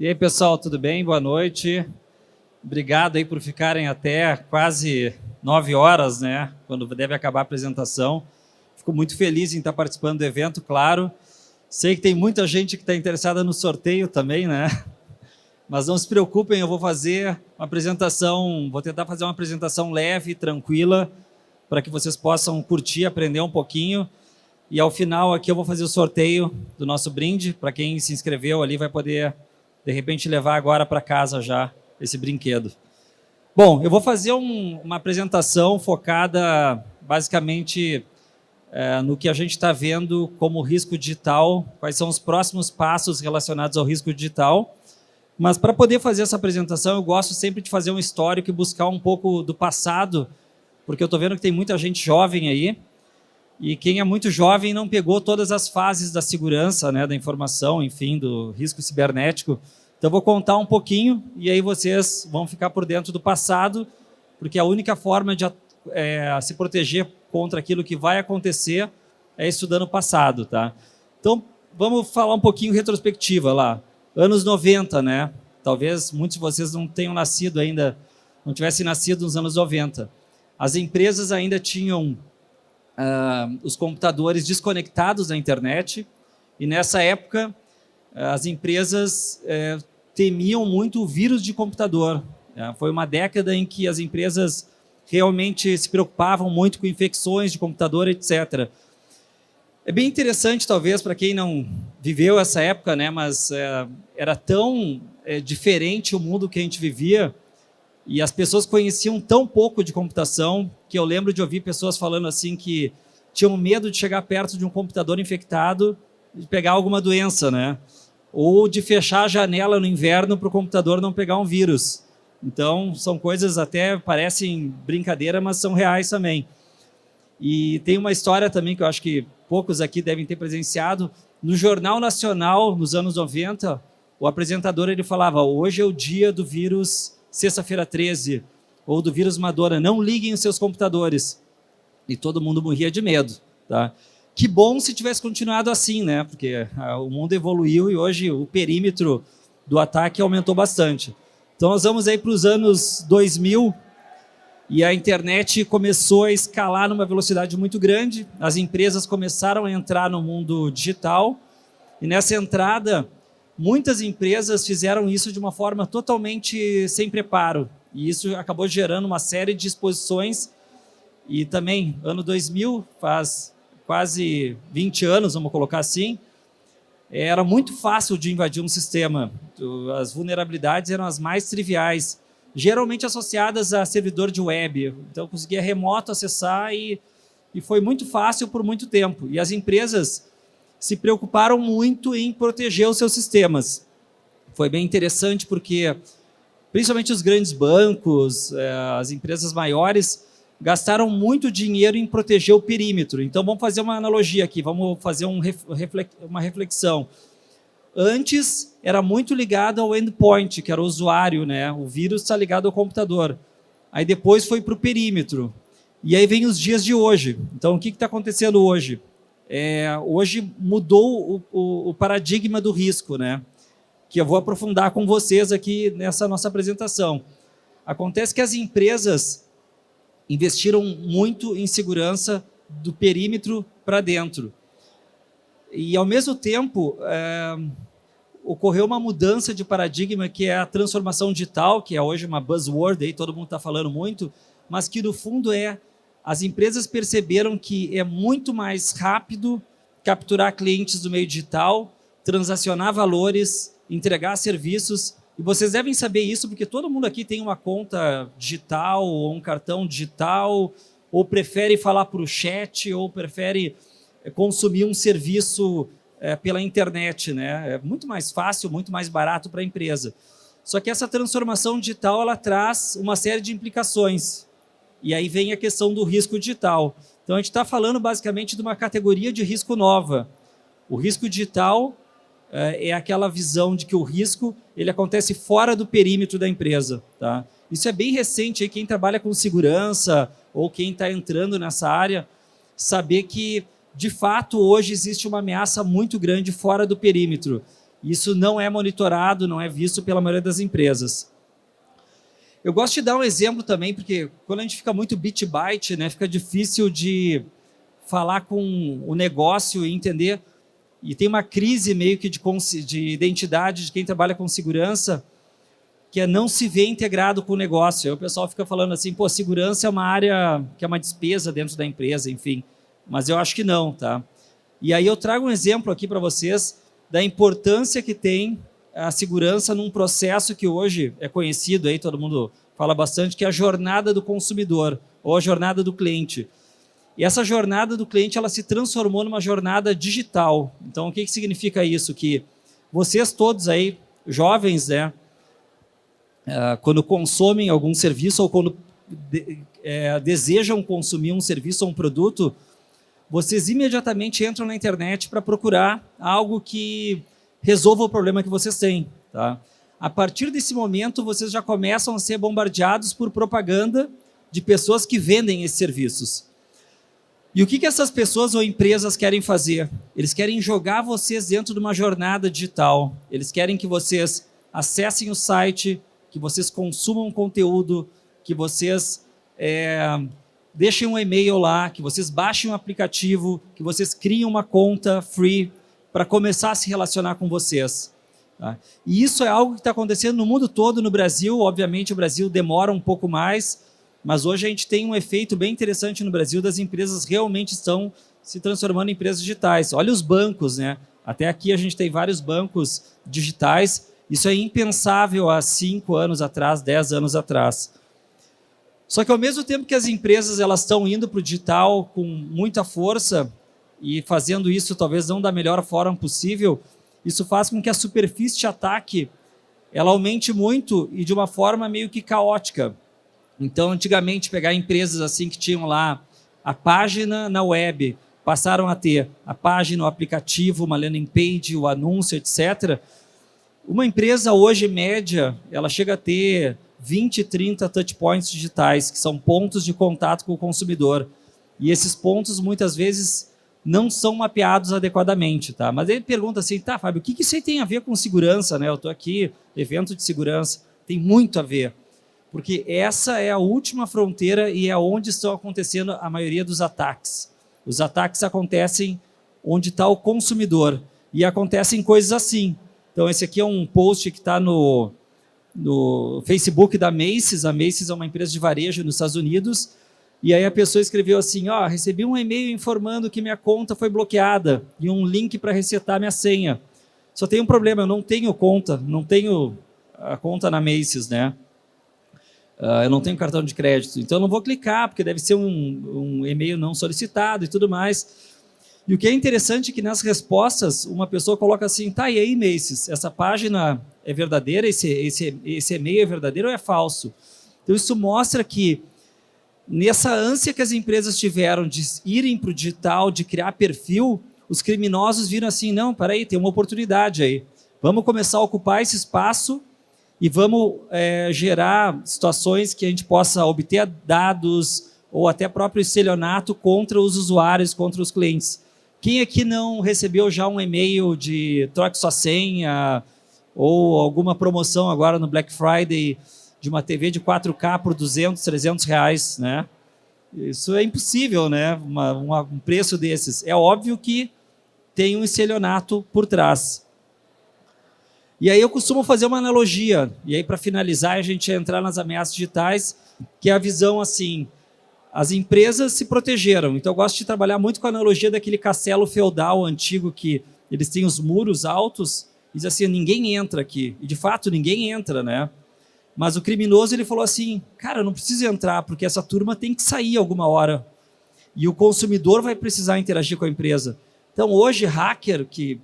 E aí, pessoal, tudo bem? Boa noite. Obrigado aí por ficarem até quase 9 horas, né? Quando deve acabar a apresentação. Fico muito feliz em estar participando do evento, claro. Sei que tem muita gente que está interessada no sorteio também, né? Mas não se preocupem, eu vou fazer uma apresentação, vou tentar fazer uma apresentação leve, tranquila, para que vocês possam curtir, aprender um pouquinho. E ao final aqui eu vou fazer o sorteio do nosso brinde. Para quem se inscreveu ali vai poder, de repente, levar agora para casa já esse brinquedo. Bom, eu vou fazer uma apresentação focada basicamente no que a gente está vendo como risco digital, quais são os próximos passos relacionados ao risco digital. Mas para poder fazer essa apresentação, eu gosto sempre de fazer um histórico e buscar um pouco do passado, porque eu estou vendo que tem muita gente jovem aí, e quem é muito jovem não pegou todas as fases da segurança, né, da informação, enfim, do risco cibernético. Então, eu vou contar um pouquinho e aí vocês vão ficar por dentro do passado, porque a única forma de se proteger contra aquilo que vai acontecer é estudando o passado, tá? Então, vamos falar um pouquinho retrospectiva lá. Anos 90, né? Talvez muitos de vocês não tenham nascido ainda, não tivessem nascido nos anos 90. As empresas ainda tinham os computadores desconectados da internet, e nessa época as empresas temiam muito o vírus de computador. Foi uma década em que as empresas realmente se preocupavam muito com infecções de computador, etc. É bem interessante, talvez, para quem não viveu essa época, né? Mas era tão diferente o mundo que a gente vivia, e as pessoas conheciam tão pouco de computação, que eu lembro de ouvir pessoas falando assim que tinham medo de chegar perto de um computador infectado e pegar alguma doença, né? Ou de fechar a janela no inverno para o computador não pegar um vírus. Então, são coisas até parecem brincadeira, mas são reais também. E tem uma história também que eu acho que poucos aqui devem ter presenciado. No Jornal Nacional, nos anos 90, o apresentador ele falava: hoje é o dia do vírus sexta-feira 13, ou do vírus Madonna, não liguem os seus computadores. E todo mundo morria de medo, tá? Que bom se tivesse continuado assim, né? Porque o mundo evoluiu e hoje o perímetro do ataque aumentou bastante. Então nós vamos aí para os anos 2000 e a internet começou a escalar numa velocidade muito grande, as empresas começaram a entrar no mundo digital, e nessa entrada muitas empresas fizeram isso de uma forma totalmente sem preparo, e isso acabou gerando uma série de exposições. E também, ano 2000, faz quase 20 anos, vamos colocar assim, era muito fácil de invadir um sistema. As vulnerabilidades eram as mais triviais, geralmente associadas a servidor de web. Então, eu conseguia remoto acessar e foi muito fácil por muito tempo. E as empresas se preocuparam muito em proteger os seus sistemas. Foi bem interessante porque, principalmente os grandes bancos, as empresas maiores, gastaram muito dinheiro em proteger o perímetro. Então, vamos fazer uma analogia aqui, vamos fazer uma reflexão. Antes, era muito ligado ao endpoint, que era o usuário, né? O vírus está ligado ao computador. Aí depois foi para o perímetro. E aí vem os dias de hoje. Então, o que está acontecendo hoje? Hoje mudou o paradigma do risco, né? Que eu vou aprofundar com vocês aqui nessa nossa apresentação. Acontece que as empresas investiram muito em segurança do perímetro para dentro. E, ao mesmo tempo, ocorreu uma mudança de paradigma, que é a transformação digital, que é hoje uma buzzword, aí todo mundo está falando muito, mas que, no fundo, as empresas perceberam que é muito mais rápido capturar clientes do meio digital, transacionar valores, entregar serviços. E vocês devem saber isso, porque todo mundo aqui tem uma conta digital, ou um cartão digital, ou prefere falar por chat, ou prefere consumir um serviço pela internet, né? É muito mais fácil, muito mais barato para a empresa. Só que essa transformação digital, ela traz uma série de implicações. E aí vem a questão do risco digital. Então, a gente está falando basicamente de uma categoria de risco nova. O risco digital é aquela visão de que o risco ele acontece fora do perímetro da empresa, tá? Isso é bem recente, aí, quem trabalha com segurança ou quem está entrando nessa área, saber que, de fato, hoje existe uma ameaça muito grande fora do perímetro. Isso não é monitorado, não é visto pela maioria das empresas. Eu gosto de dar um exemplo também, porque quando a gente fica muito bit-byte, né, fica difícil de falar com o negócio e entender, e tem uma crise meio que de identidade de quem trabalha com segurança, que é não se ver integrado com o negócio. Aí o pessoal fica falando assim, pô, segurança é uma área que é uma despesa dentro da empresa, enfim. Mas eu acho que não, tá? E aí eu trago um exemplo aqui para vocês da importância que tem a segurança num processo que hoje é conhecido, aí todo mundo fala bastante, que é a jornada do consumidor, ou a jornada do cliente. E essa jornada do cliente, ela se transformou numa jornada digital. Então, o que significa isso? Que vocês todos aí, jovens, né, quando consomem algum serviço ou quando desejam consumir um serviço ou um produto, vocês imediatamente entram na internet para procurar algo que resolva o problema que vocês têm. Tá? A partir desse momento, vocês já começam a ser bombardeados por propaganda de pessoas que vendem esses serviços. E o que essas pessoas ou empresas querem fazer? Eles querem jogar vocês dentro de uma jornada digital. Eles querem que vocês acessem o site, que vocês consumam conteúdo, que vocês deixem um e-mail lá, que vocês baixem um aplicativo, que vocês criem uma conta free para começar a se relacionar com vocês. Tá? E isso é algo que está acontecendo no mundo todo, no Brasil. Obviamente, o Brasil demora um pouco mais, mas hoje a gente tem um efeito bem interessante no Brasil das empresas realmente estão se transformando em empresas digitais. Olha os bancos, né? Até aqui a gente tem vários bancos digitais. Isso é impensável há 5 anos atrás, 10 anos atrás. Só que ao mesmo tempo que as empresas elas estão indo para o digital com muita força e fazendo isso talvez não da melhor forma possível, isso faz com que a superfície de ataque ela aumente muito e de uma forma meio que caótica. Então, antigamente, pegar empresas assim que tinham lá a página na web, passaram a ter a página, o aplicativo, uma landing page, o anúncio, etc. Uma empresa hoje, média, ela chega a ter 20, 30 touchpoints digitais, que são pontos de contato com o consumidor. E esses pontos, muitas vezes, não são mapeados adequadamente. Tá? Mas ele pergunta assim, tá, Fábio, o que isso aí tem a ver com segurança? Né? Eu estou aqui, evento de segurança, tem muito a ver. Porque essa é a última fronteira e é onde estão acontecendo a maioria dos ataques. Os ataques acontecem onde está o consumidor. E acontecem coisas assim. Então, esse aqui é um post que está no Facebook da Macy's. A Macy's é uma empresa de varejo nos Estados Unidos. E aí a pessoa escreveu assim, recebi um e-mail informando que minha conta foi bloqueada e um link para resetar minha senha. Só tem um problema, eu não tenho conta, não tenho a conta na Macy's, né? Eu não tenho cartão de crédito, então eu não vou clicar, porque deve ser um e-mail não solicitado e tudo mais. E o que é interessante é que nas respostas, uma pessoa coloca assim, tá, e aí, Macy's, essa página é verdadeira, esse e-mail é verdadeiro ou é falso? Então isso mostra que nessa ânsia que as empresas tiveram de irem para o digital, de criar perfil, os criminosos viram assim, não, peraí, tem uma oportunidade aí. Vamos começar a ocupar esse espaço e vamos gerar situações que a gente possa obter dados ou até próprio estelionato contra os usuários, contra os clientes. Quem aqui não recebeu já um e-mail de troque sua senha ou alguma promoção agora no Black Friday de uma TV de 4K por 200, 300 reais, né? Isso é impossível, né? Um preço desses. É óbvio que tem um estelionato por trás. E aí eu costumo fazer uma analogia, e aí para finalizar a gente entrar nas ameaças digitais, que é a visão assim, as empresas se protegeram, então eu gosto de trabalhar muito com a analogia daquele castelo feudal antigo que eles têm os muros altos, e diz assim, ninguém entra aqui, e de fato ninguém entra, né? Mas o criminoso ele falou assim, cara, eu não preciso entrar, porque essa turma tem que sair alguma hora, e o consumidor vai precisar interagir com a empresa. Então hoje, hacker que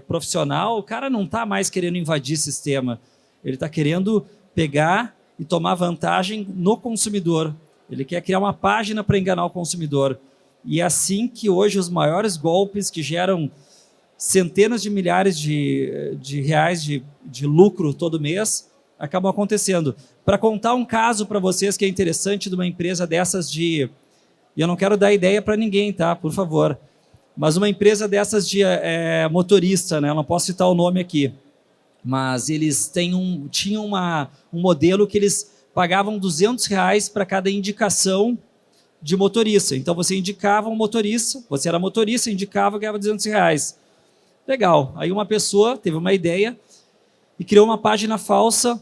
profissional, o cara não está mais querendo invadir sistema, ele está querendo pegar e tomar vantagem no consumidor. Ele quer criar uma página para enganar o consumidor. E é assim que hoje os maiores golpes que geram centenas de milhares de reais de lucro todo mês acabam acontecendo. Para contar um caso para vocês que é interessante de uma empresa dessas e eu não quero dar ideia para ninguém, tá? Por favor. Mas uma empresa dessas de motorista, né? Eu não posso citar o nome aqui, mas eles tinham um modelo que eles pagavam R$200 para cada indicação de motorista. Então, você indicava um motorista, você era motorista, indicava, ganhava R$200. Legal. Aí uma pessoa teve uma ideia e criou uma página falsa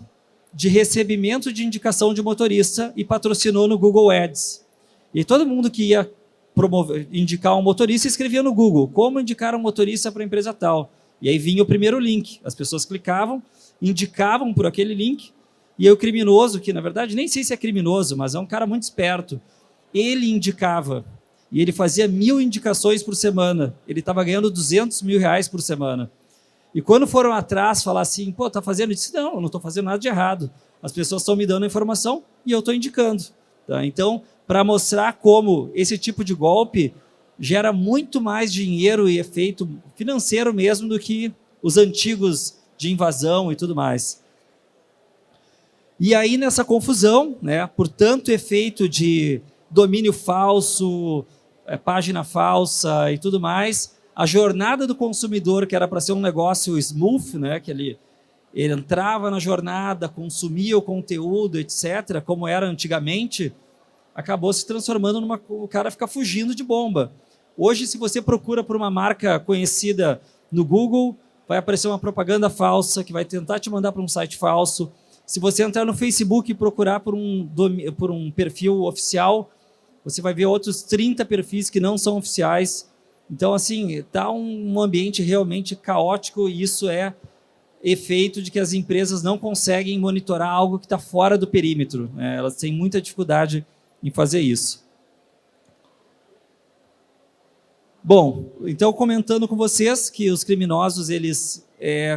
de recebimento de indicação de motorista e patrocinou no Google Ads. E todo mundo que ia indicar um motorista escrevia no Google, como indicar um motorista para a empresa tal. E aí vinha o primeiro link. As pessoas clicavam, indicavam por aquele link, e aí o criminoso, que na verdade nem sei se é criminoso, mas é um cara muito esperto, ele indicava, e ele fazia 1.000 indicações por semana. Ele estava ganhando R$200 mil por semana. E quando foram atrás falar assim, pô, tá fazendo? Eu disse, não, eu não estou fazendo nada de errado. As pessoas estão me dando a informação e eu estou indicando. Tá? Então, para mostrar como esse tipo de golpe gera muito mais dinheiro e efeito financeiro mesmo do que os antigos de invasão e tudo mais. E aí, nessa confusão, né, por tanto efeito de domínio falso, página falsa e tudo mais, a jornada do consumidor, que era para ser um negócio smooth, né, que ele entrava na jornada, consumia o conteúdo, etc., como era antigamente, acabou se transformando o cara fica fugindo de bomba. Hoje, se você procura por uma marca conhecida no Google, vai aparecer uma propaganda falsa que vai tentar te mandar para um site falso. Se você entrar no Facebook e procurar por um perfil oficial, você vai ver outros 30 perfis que não são oficiais. Então, assim, está um ambiente realmente caótico e isso é efeito de que as empresas não conseguem monitorar algo que está fora do perímetro. Né? Elas têm muita dificuldade em fazer isso. Bom, então comentando com vocês que os criminosos eles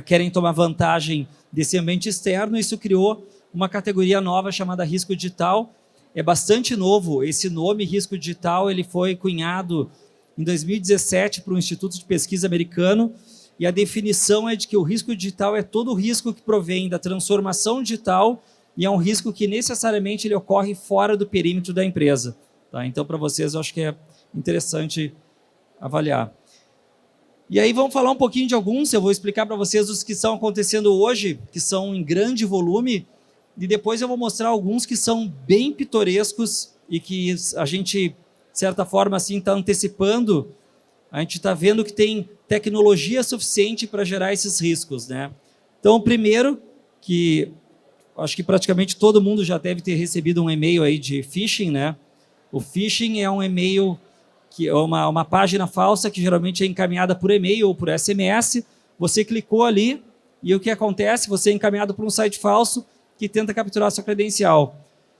querem tomar vantagem desse ambiente externo, isso criou uma categoria nova chamada risco digital. É bastante novo, esse nome risco digital ele foi cunhado em 2017 por um instituto de pesquisa americano e a definição é de que o risco digital é todo o risco que provém da transformação digital e é um risco que necessariamente ele ocorre fora do perímetro da empresa. Tá? Então, para vocês, eu acho que é interessante avaliar. E aí vamos falar um pouquinho de alguns, eu vou explicar para vocês os que estão acontecendo hoje, que são em grande volume, e depois eu vou mostrar alguns que são bem pitorescos e que a gente, de certa forma, assim, está antecipando, a gente está vendo que tem tecnologia suficiente para gerar esses riscos. Né? Então, o primeiro, que acho que praticamente todo mundo já deve ter recebido um e-mail aí de phishing, né? O phishing é um e-mail que é uma página falsa que geralmente é encaminhada por e-mail ou por SMS. Você clicou ali e o que acontece? Você é encaminhado para um site falso que tenta capturar a sua credencial.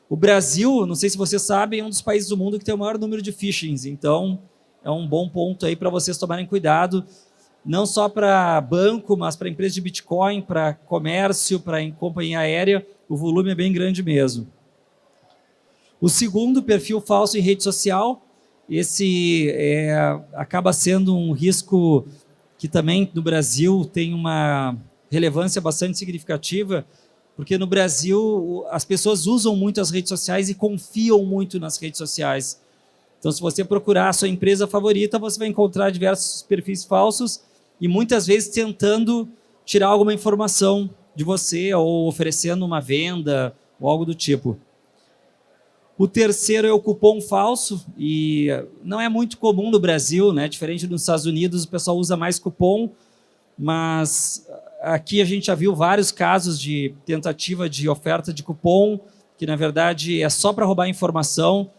O Brasil, não sei se vocês sabem, é um dos países do mundo que tem o maior número de phishings. Então, é um bom ponto aí para vocês tomarem cuidado, não só para banco, mas para empresa de Bitcoin, para comércio, para companhia aérea, o volume é bem grande mesmo. O segundo, perfil falso em rede social, esse acaba sendo um risco que também no Brasil tem uma relevância bastante significativa, porque no Brasil as pessoas usam muito as redes sociais e confiam muito nas redes sociais. Então, se você procurar a sua empresa favorita, você vai encontrar diversos perfis falsos e muitas vezes tentando tirar alguma informação de você ou oferecendo uma venda ou algo do tipo. O terceiro é o cupom falso e não é muito comum no Brasil, né? Diferente dos Estados Unidos, o pessoal usa mais cupom, mas aqui a gente já viu vários casos de tentativa de oferta de cupom, que na verdade é só para roubar informação.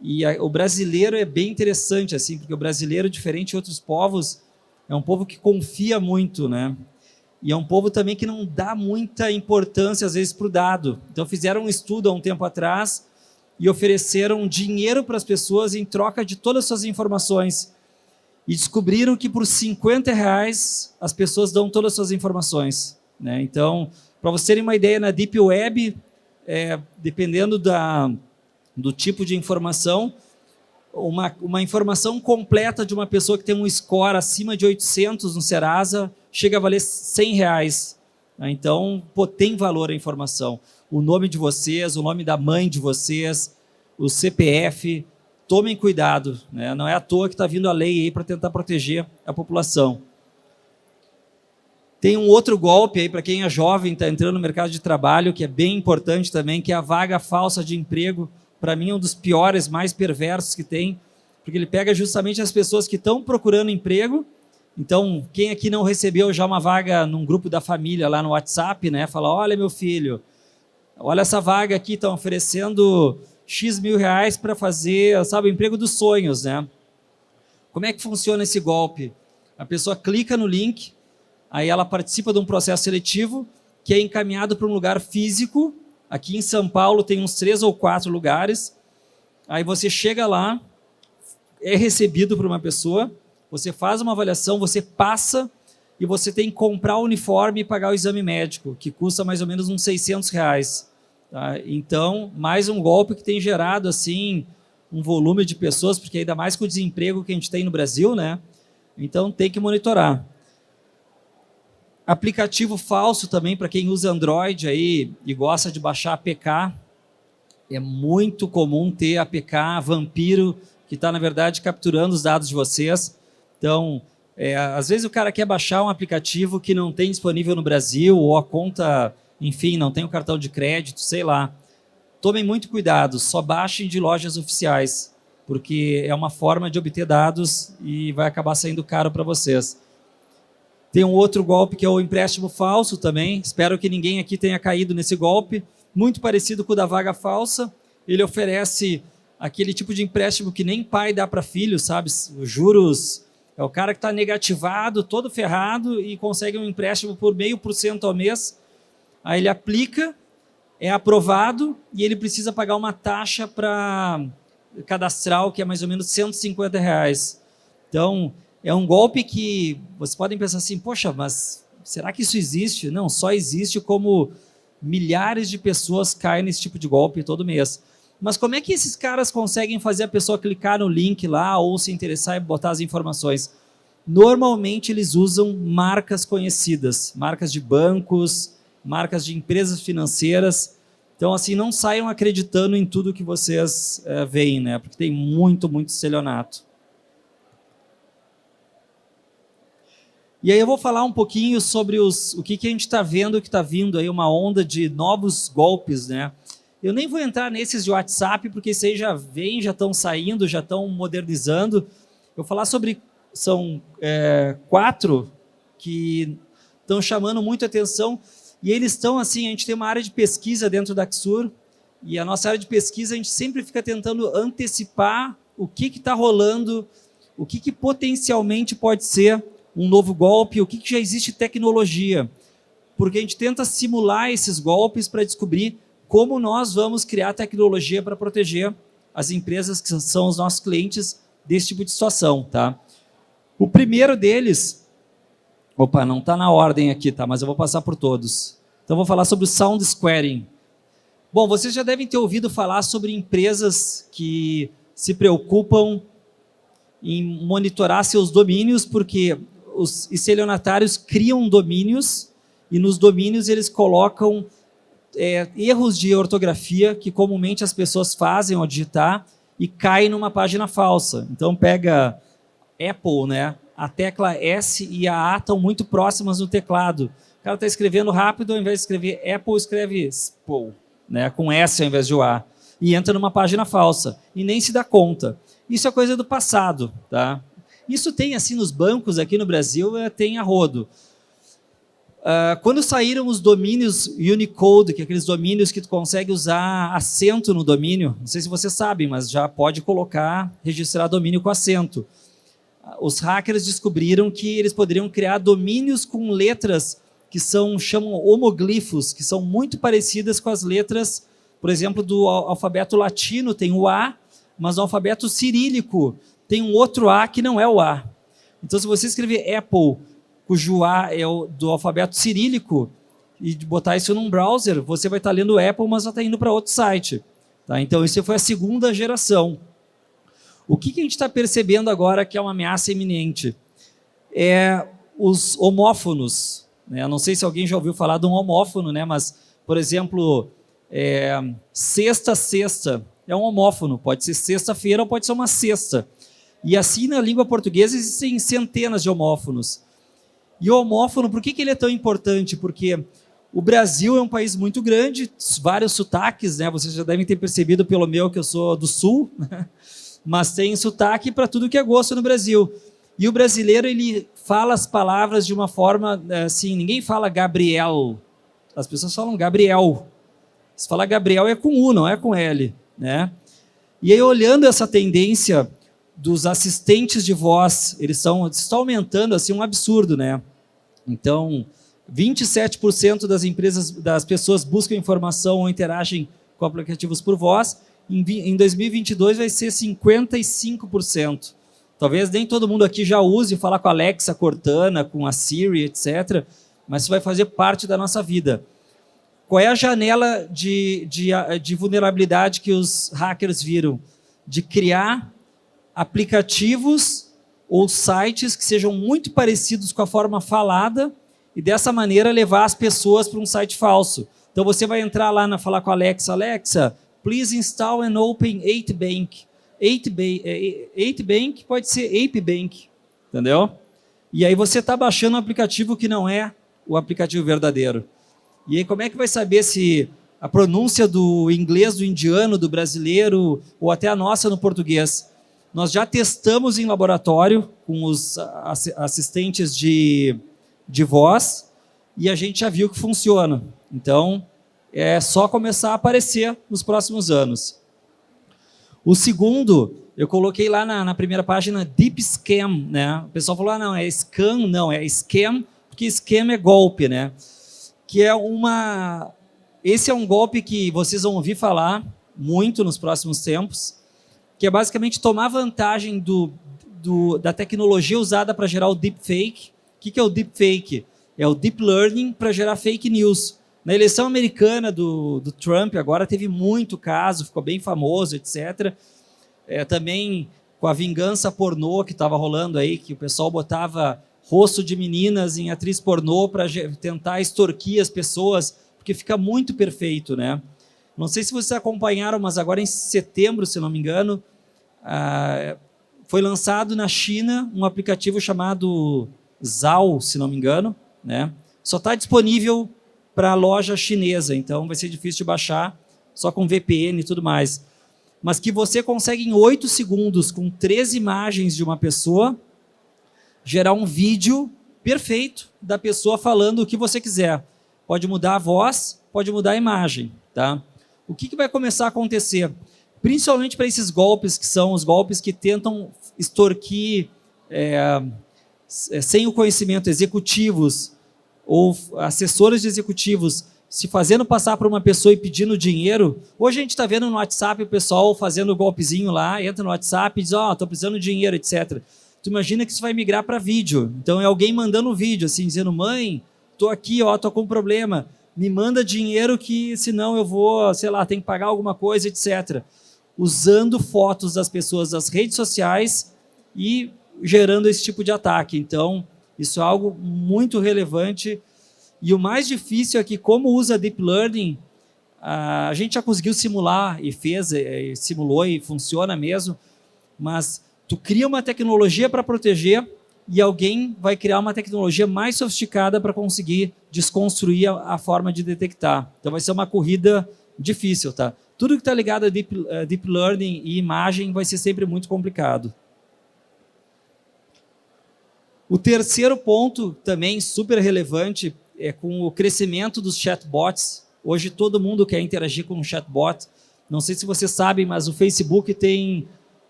E o brasileiro é bem interessante, assim, porque o brasileiro, diferente de outros povos, é um povo que confia muito, né? E é um povo também que não dá muita importância, às vezes, para o dado. Então, fizeram um estudo há um tempo atrás e ofereceram dinheiro para as pessoas em troca de todas as suas informações. E descobriram que por R$50 as pessoas dão todas as suas informações. Né? Então, para vocês terem uma ideia, na Deep Web, dependendo do tipo de informação, uma informação completa de uma pessoa que tem um score acima de 800 no Serasa chega a valer R$100. Então, pô, tem valor a informação. O nome de vocês, o nome da mãe de vocês, o CPF, tomem cuidado, né? Não é à toa que está vindo a lei aí para tentar proteger a população. Tem um outro golpe aí para quem é jovem, está entrando no mercado de trabalho, que é bem importante também, que é a vaga falsa de emprego. Para mim é um dos piores, mais perversos que tem, porque ele pega justamente as pessoas que estão procurando emprego. Então, quem aqui não recebeu já uma vaga num grupo da família lá no WhatsApp, né? Fala, olha meu filho, olha essa vaga aqui, estão oferecendo X mil reais para fazer, sabe, o emprego dos sonhos, né? Como é que funciona esse golpe? A pessoa clica no link, aí ela participa de um processo seletivo que é encaminhado para um lugar físico. Aqui em São Paulo tem uns 3 ou 4 lugares. Aí você chega lá, é recebido por uma pessoa, você faz uma avaliação, você passa e você tem que comprar o uniforme e pagar o exame médico, que custa mais ou menos uns 600 reais. Tá? Então, mais um golpe que tem gerado assim, um volume de pessoas, porque ainda mais com o desemprego que a gente tem no Brasil, né? Então tem que monitorar. Aplicativo falso também, para quem usa Android aí e gosta de baixar APK. É muito comum ter APK vampiro, que está, na verdade, capturando os dados de vocês. Então, às vezes o cara quer baixar um aplicativo que não tem disponível no Brasil, ou a conta, enfim, não tem o cartão de crédito, sei lá. Tomem muito cuidado, só baixem de lojas oficiais, porque é uma forma de obter dados e vai acabar saindo caro para vocês. Tem um outro golpe que é o empréstimo falso também. Espero que ninguém aqui tenha caído nesse golpe. Muito parecido com o da vaga falsa. Ele oferece aquele tipo de empréstimo que nem pai dá para filho, sabe? Os juros, é o cara que está negativado, todo ferrado e consegue um empréstimo por 0,5% ao mês. Aí ele aplica, é aprovado e ele precisa pagar uma taxa para cadastral que é mais ou menos R$ 150. Então, é um golpe que vocês podem pensar assim, poxa, mas será que isso existe? Não, só existe como milhares de pessoas caem nesse tipo de golpe todo mês. Mas como é que esses caras conseguem fazer a pessoa clicar no link lá ou se interessar e botar as informações? Normalmente eles usam marcas conhecidas, marcas de bancos, marcas de empresas financeiras. Então, assim, não saiam acreditando em tudo que vocês veem, né? Porque tem muito estelionato. E aí eu vou falar um pouquinho sobre o que a gente está vendo, que está vindo aí uma onda de novos golpes, né? Eu nem vou entrar nesses de WhatsApp, porque esses aí já vêm, já estão saindo, já estão modernizando. Eu vou falar sobre, são 4 que estão chamando muito atenção, e eles estão assim, a gente tem uma área de pesquisa dentro da Axur, e a nossa área de pesquisa a gente sempre fica tentando antecipar o que está rolando, o que potencialmente pode ser um novo golpe, o que já existe tecnologia, porque a gente tenta simular esses golpes para descobrir como nós vamos criar tecnologia para proteger as empresas que são os nossos clientes desse tipo de situação, tá? O primeiro deles, opa, não está na ordem aqui, tá? Mas eu vou passar por todos. Então, eu vou falar sobre o sound squaring. Bom, vocês já devem ter ouvido falar sobre empresas que se preocupam em monitorar seus domínios, porque os estelionatários criam domínios e nos domínios eles colocam erros de ortografia que comumente as pessoas fazem ao digitar e caem numa página falsa. Então pega Apple, né? A tecla S e a A estão muito próximas no teclado. O cara está escrevendo rápido, ao invés de escrever Apple, escreve Apple, né? Com S ao invés de o A. E entra numa página falsa. E nem se dá conta. Isso é coisa do passado, tá? Isso tem assim nos bancos aqui no Brasil, tem a rodo. Quando saíram os domínios Unicode, que é aqueles domínios que tu consegue usar acento no domínio, não sei se vocês sabem, mas já pode registrar domínio com acento. Os hackers descobriram que eles poderiam criar domínios com letras que chamam homoglifos, que são muito parecidas com as letras, por exemplo, do alfabeto latino tem o A, mas no alfabeto cirílico tem um outro A que não é o A. Então, se você escrever Apple, cujo A é do alfabeto cirílico, e botar isso num browser, você vai estar lendo Apple, mas vai estar indo para outro site. Tá? Então, isso foi a segunda geração. O que a gente está percebendo agora que é uma ameaça iminente? É os homófonos. Né? Não sei se alguém já ouviu falar de um homófono, né? Mas, por exemplo, sexta, é um homófono, pode ser sexta-feira ou pode ser uma sexta. E assim, na língua portuguesa, existem centenas de homófonos. E o homófono, por que ele é tão importante? Porque o Brasil é um país muito grande, vários sotaques, né? Vocês já devem ter percebido pelo meu que eu sou do Sul, né? Mas tem sotaque para tudo que é gosto no Brasil. E o brasileiro, ele fala as palavras de uma forma assim, ninguém fala Gabriel, as pessoas falam Gabriel. Se falar Gabriel é com U, não é com L, né? E aí, olhando essa tendência dos assistentes de voz, eles estão aumentando assim, um absurdo, né? Então, 27% das pessoas buscam informação ou interagem com aplicativos por voz. Em 2022 vai ser 55%. Talvez nem todo mundo aqui já use falar com a Alexa, Cortana, com a Siri, etc. Mas isso vai fazer parte da nossa vida. Qual é a janela de vulnerabilidade que os hackers viram? De criar aplicativos ou sites que sejam muito parecidos com a forma falada e dessa maneira levar as pessoas para um site falso. Então você vai entrar lá falar com a Alexa, Alexa, please install and open 8bank. 8bank pode ser ApeBank, entendeu? E aí você está baixando um aplicativo que não é o aplicativo verdadeiro. E aí como é que vai saber se a pronúncia do inglês, do indiano, do brasileiro, ou até a nossa no português? Nós já testamos em laboratório com os assistentes de voz e a gente já viu que funciona. Então, é só começar a aparecer nos próximos anos. O segundo, eu coloquei lá na primeira página, Deep Scam, né? O pessoal falou, não, é scam, não, é scam, porque scam é golpe, né? Que é esse é um golpe que vocês vão ouvir falar muito nos próximos tempos, que é basicamente tomar vantagem da tecnologia usada para gerar o deepfake. O que é o deepfake? É o deep learning para gerar fake news. Na eleição americana do Trump, agora teve muito caso, ficou bem famoso, etc. Também com a vingança pornô que estava rolando aí, que o pessoal botava rosto de meninas em atriz pornô para tentar extorquir as pessoas, porque fica muito perfeito, né? Não sei se vocês acompanharam, mas agora em setembro, se não me engano, foi lançado na China um aplicativo chamado Zao, se não me engano, né? Só está disponível para a loja chinesa, então vai ser difícil de baixar, só com VPN e tudo mais. Mas que você consegue em 8 segundos, com 3 imagens de uma pessoa, gerar um vídeo perfeito da pessoa falando o que você quiser. Pode mudar a voz, pode mudar a imagem, tá? O que vai começar a acontecer? Principalmente para esses golpes, que são os golpes que tentam extorquir, sem o conhecimento, executivos ou assessores de executivos se fazendo passar por uma pessoa e pedindo dinheiro. Hoje a gente está vendo no WhatsApp o pessoal fazendo o golpezinho lá, entra no WhatsApp e diz, estou precisando de dinheiro, etc. Tu imagina que isso vai migrar para vídeo. Então é alguém mandando um vídeo, assim, dizendo, mãe, estou aqui, estou com um problema, me manda dinheiro que senão eu vou, sei lá, tem que pagar alguma coisa, etc. Usando fotos das pessoas das redes sociais e gerando esse tipo de ataque. Então, isso é algo muito relevante. E o mais difícil é que, como usa Deep Learning, a gente já conseguiu simular e simulou e funciona mesmo, mas tu cria uma tecnologia para proteger e alguém vai criar uma tecnologia mais sofisticada para conseguir desconstruir a forma de detectar. Então vai ser uma corrida difícil, tá? Tudo que está ligado a Deep Learning e imagem vai ser sempre muito complicado. O terceiro ponto, também super relevante, é com o crescimento dos chatbots. Hoje todo mundo quer interagir com um chatbot. Não sei se vocês sabem, mas o Facebook tem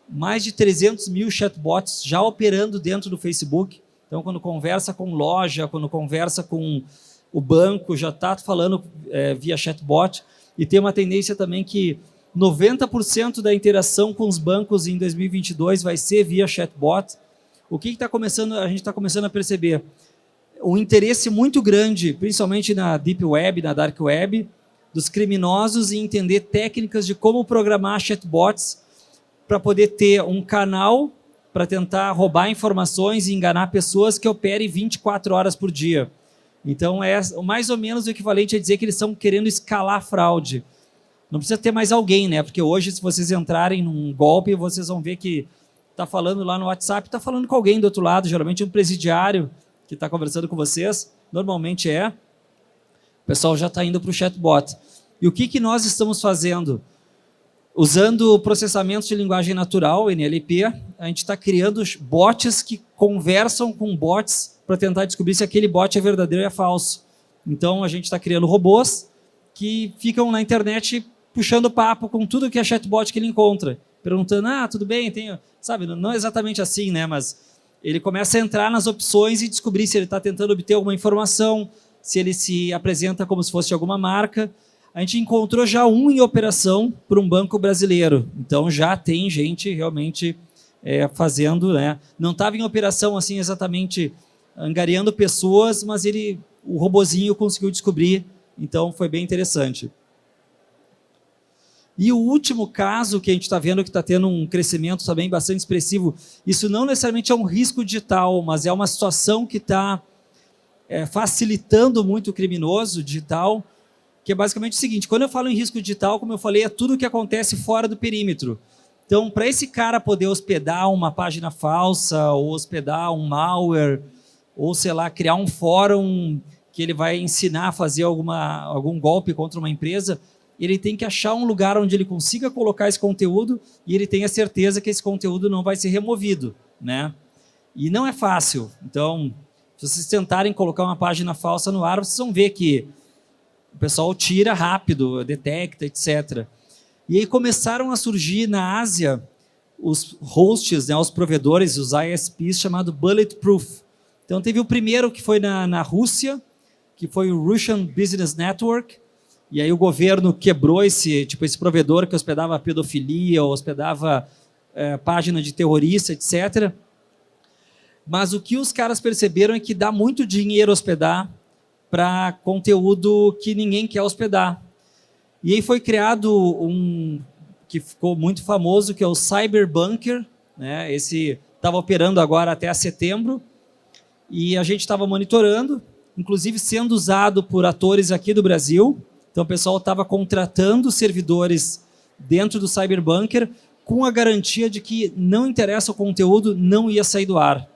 mais de 300 mil chatbots já operando dentro do Facebook. Então, quando conversa com loja, quando conversa com o banco, já está falando via chatbot. E tem uma tendência também que 90% da interação com os bancos em 2022 vai ser via chatbot. O que a gente está começando a perceber? Um interesse muito grande, principalmente na Deep Web, na Dark Web, dos criminosos em entender técnicas de como programar chatbots para poder ter um canal para tentar roubar informações e enganar pessoas que operem 24 horas por dia. Então, é mais ou menos o equivalente a dizer que eles estão querendo escalar a fraude. Não precisa ter mais alguém, né? Porque hoje, se vocês entrarem num golpe, vocês vão ver que está falando lá no WhatsApp, está falando com alguém do outro lado, geralmente um presidiário que está conversando com vocês, normalmente é. O pessoal já está indo para o chatbot. E o que nós estamos fazendo? Usando processamentos de linguagem natural, NLP, a gente está criando bots que conversam com bots para tentar descobrir se aquele bot é verdadeiro ou é falso. Então, a gente está criando robôs que ficam na internet puxando papo com tudo que é chatbot que ele encontra. Perguntando, tudo bem, sabe, não é exatamente assim, né? Mas ele começa a entrar nas opções e descobrir se ele está tentando obter alguma informação, se ele se apresenta como se fosse alguma marca. A gente encontrou já um em operação para um banco brasileiro. Então, já tem gente realmente fazendo, né? Não estava em operação assim exatamente angariando pessoas, mas o robozinho conseguiu descobrir. Então, foi bem interessante. E o último caso que a gente está vendo que está tendo um crescimento também bastante expressivo, isso não necessariamente é um risco digital, mas é uma situação que está facilitando muito o criminoso digital, que é basicamente o seguinte: quando eu falo em risco digital, como eu falei, é tudo o que acontece fora do perímetro. Então, para esse cara poder hospedar uma página falsa, ou hospedar um malware, ou, sei lá, criar um fórum que ele vai ensinar a fazer algum golpe contra uma empresa, ele tem que achar um lugar onde ele consiga colocar esse conteúdo e ele tenha certeza que esse conteúdo não vai ser removido, né? E não é fácil. Então, se vocês tentarem colocar uma página falsa no ar, vocês vão ver que o pessoal tira rápido, detecta, etc. E aí começaram a surgir na Ásia os hosts, né, os provedores, os ISPs, chamado Bulletproof. Então, teve o primeiro que foi na Rússia, que foi o Russian Business Network, e aí o governo quebrou esse provedor que hospedava pedofilia, hospedava página de terrorista, etc. Mas o que os caras perceberam é que dá muito dinheiro hospedar para conteúdo que ninguém quer hospedar. E aí foi criado um que ficou muito famoso, que é o Cyberbunker, né? Esse estava operando agora até setembro, e a gente estava monitorando, inclusive sendo usado por atores aqui do Brasil. Então, o pessoal estava contratando servidores dentro do Cyberbunker com a garantia de que não interessa o conteúdo, não ia sair do ar.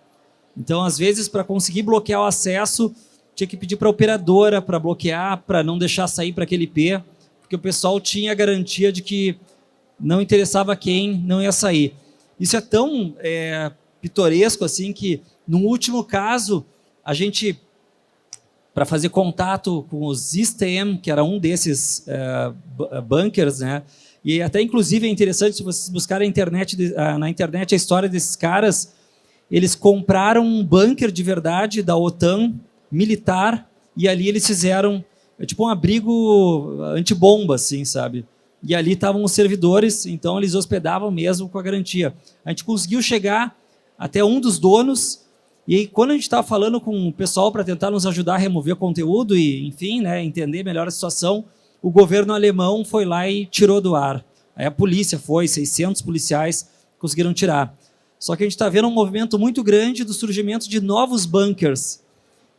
Então, às vezes, para conseguir bloquear o acesso, tinha que pedir para a operadora para bloquear, para não deixar sair para aquele IP, porque o pessoal tinha a garantia de que não interessava quem, não ia sair. Isso é tão pitoresco assim que, no último caso, a gente, para fazer contato com os ISTM, que era um desses bunkers, né? E até, inclusive, é interessante, se vocês buscarem na internet a história desses caras, eles compraram um bunker de verdade da OTAN, militar, e ali eles fizeram tipo um abrigo antibomba, assim, sabe? E ali estavam os servidores, então eles hospedavam mesmo com a garantia. A gente conseguiu chegar até um dos donos, e aí, quando a gente estava falando com o pessoal para tentar nos ajudar a remover o conteúdo e, enfim, né, entender melhor a situação, o governo alemão foi lá e tirou do ar. Aí a polícia foi, 600 policiais conseguiram tirar. Só que a gente está vendo um movimento muito grande do surgimento de novos bunkers.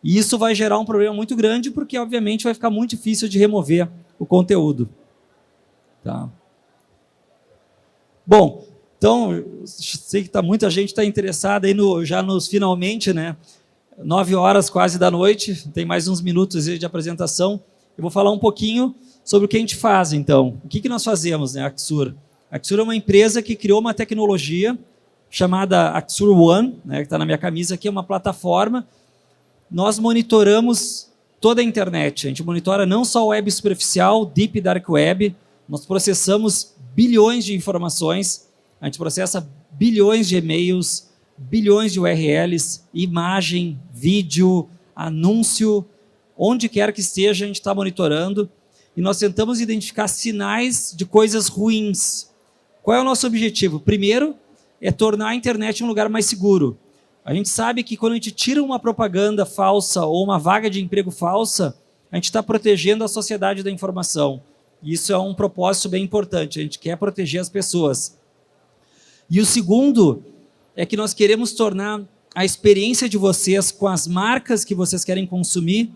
E isso vai gerar um problema muito grande, porque, obviamente, vai ficar muito difícil de remover o conteúdo. Tá. Bom, então, sei que muita gente está interessada aí já nos finalmente, né? 9 horas quase da noite, tem mais uns minutos de apresentação. Eu vou falar um pouquinho sobre o que a gente faz, então. O que nós fazemos, né, a Axur? A Axur é uma empresa que criou uma tecnologia chamada Axur One, né, que está na minha camisa aqui, é uma plataforma. Nós monitoramos toda a internet. A gente monitora não só a web superficial, Deep Dark Web, nós processamos bilhões de informações, a gente processa bilhões de e-mails, bilhões de URLs, imagem, vídeo, anúncio, onde quer que esteja, a gente está monitorando, e nós tentamos identificar sinais de coisas ruins. Qual é o nosso objetivo? Primeiro, é tornar a internet um lugar mais seguro. A gente sabe que quando a gente tira uma propaganda falsa ou uma vaga de emprego falsa, a gente está protegendo a sociedade da informação. Isso é um propósito bem importante, a gente quer proteger as pessoas. E o segundo é que nós queremos tornar a experiência de vocês com as marcas que vocês querem consumir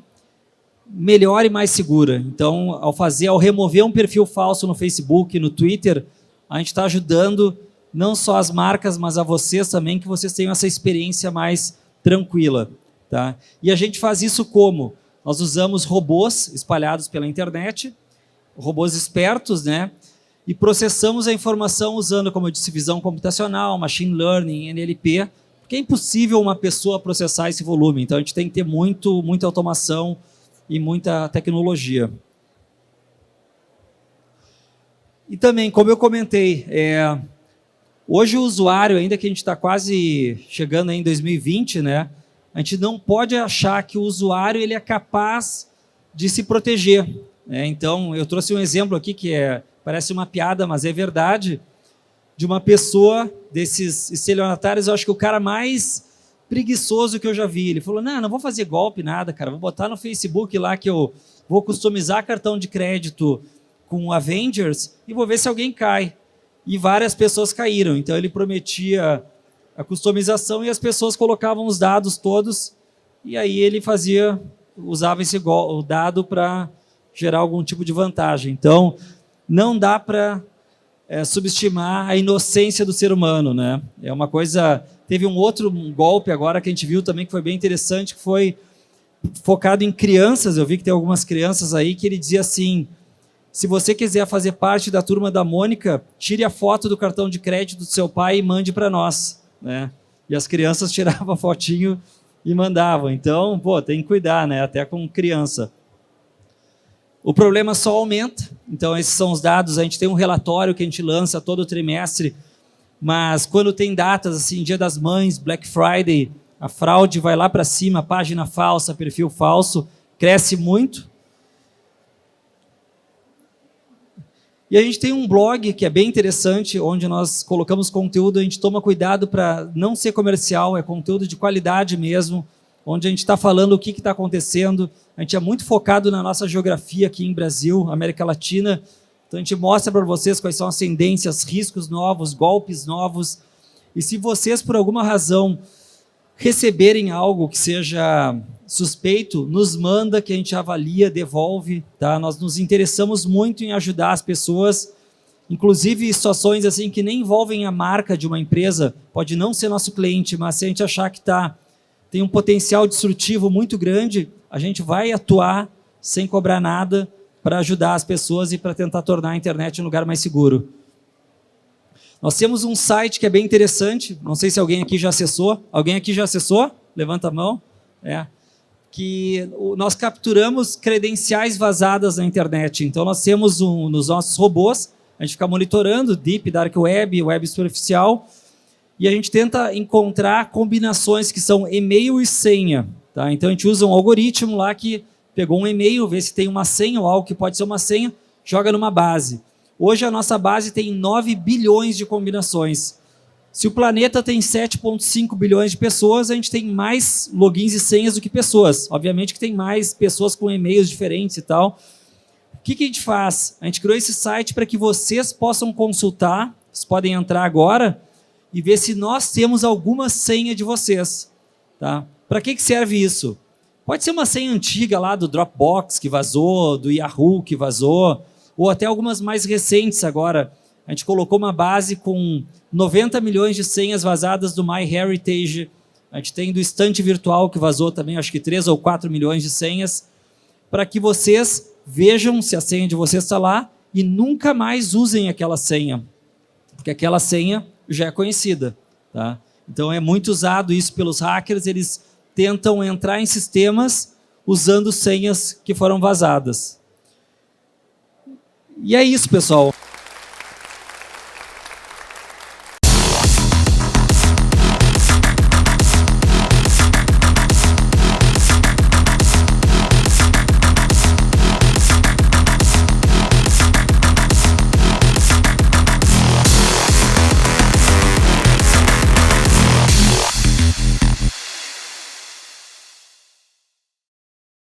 melhor e mais segura. Então, ao remover um perfil falso no Facebook, no Twitter, a gente está ajudando não só as marcas, mas a vocês também, que vocês tenham essa experiência mais tranquila. Tá? E a gente faz isso como? Nós usamos robôs espalhados pela internet, robôs espertos, né? E processamos a informação usando, como eu disse, visão computacional, machine learning, NLP, porque é impossível uma pessoa processar esse volume. Então, a gente tem que ter muita automação e muita tecnologia. E também, como eu comentei, hoje o usuário, ainda que a gente está quase chegando em 2020, né, a gente não pode achar que o usuário ele é capaz de se proteger. Então, eu trouxe um exemplo aqui que parece uma piada, mas é verdade, de uma pessoa desses estelionatários, eu acho que o cara mais preguiçoso que eu já vi. Ele falou, não vou fazer golpe, nada, cara, vou botar no Facebook lá que eu vou customizar cartão de crédito com Avengers e vou ver se alguém cai. E várias pessoas caíram. Então, ele prometia a customização e as pessoas colocavam os dados todos e aí ele usava o dado para gerar algum tipo de vantagem. Então, não dá para subestimar a inocência do ser humano, né? É uma coisa... Teve um outro golpe agora que a gente viu também que foi bem interessante, que foi focado em crianças. Eu vi que tem algumas crianças aí que ele dizia assim, se você quiser fazer parte da turma da Mônica, tire a foto do cartão de crédito do seu pai e mande para nós, né? E as crianças tiravam a fotinho e mandavam. Então, tem que cuidar, né? Até com criança. O problema só aumenta. Então, esses são os dados. A gente tem um relatório que a gente lança todo trimestre, mas quando tem datas, assim, Dia das Mães, Black Friday, a fraude vai lá para cima, página falsa, perfil falso, cresce muito. E a gente tem um blog que é bem interessante, onde nós colocamos conteúdo, a gente toma cuidado para não ser comercial, é conteúdo de qualidade mesmo, onde a gente está falando o que está acontecendo. A gente é muito focado na nossa geografia aqui em Brasil, América Latina. Então, a gente mostra para vocês quais são as tendências, riscos novos, golpes novos. E se vocês, por alguma razão, receberem algo que seja suspeito, nos manda que a gente avalia, devolve. Tá? Nós nos interessamos muito em ajudar as pessoas, inclusive situações assim que nem envolvem a marca de uma empresa, pode não ser nosso cliente, mas se a gente achar que tem um potencial destrutivo muito grande, a gente vai atuar sem cobrar nada para ajudar as pessoas e para tentar tornar a internet um lugar mais seguro. Nós temos um site que é bem interessante, não sei se alguém aqui já acessou. Alguém aqui já acessou? Levanta a mão. Que nós capturamos credenciais vazadas na internet. Então, nós temos nos nossos robôs, a gente fica monitorando Deep, Dark Web, Web Superficial, e a gente tenta encontrar combinações que são e-mail e senha. Tá? Então, a gente usa um algoritmo lá que pegou um e-mail, vê se tem uma senha ou algo que pode ser uma senha, joga numa base. Hoje, a nossa base tem 9 bilhões de combinações. Se o planeta tem 7,5 bilhões de pessoas, a gente tem mais logins e senhas do que pessoas. Obviamente que tem mais pessoas com e-mails diferentes e tal. O que a gente faz? A gente criou esse site para que vocês possam consultar, vocês podem entrar agora e ver se nós temos alguma senha de vocês. Tá? Para que serve isso? Pode ser uma senha antiga lá do Dropbox que vazou, do Yahoo que vazou, ou até algumas mais recentes agora. A gente colocou uma base com 90 milhões de senhas vazadas do MyHeritage. A gente tem do Estante Virtual que vazou também, acho que 3 ou 4 milhões de senhas, para que vocês vejam se a senha de vocês está lá e nunca mais usem aquela senha, porque aquela senha já é conhecida. Tá? Então, é muito usado isso pelos hackers, eles tentam entrar em sistemas usando senhas que foram vazadas. E é isso, pessoal.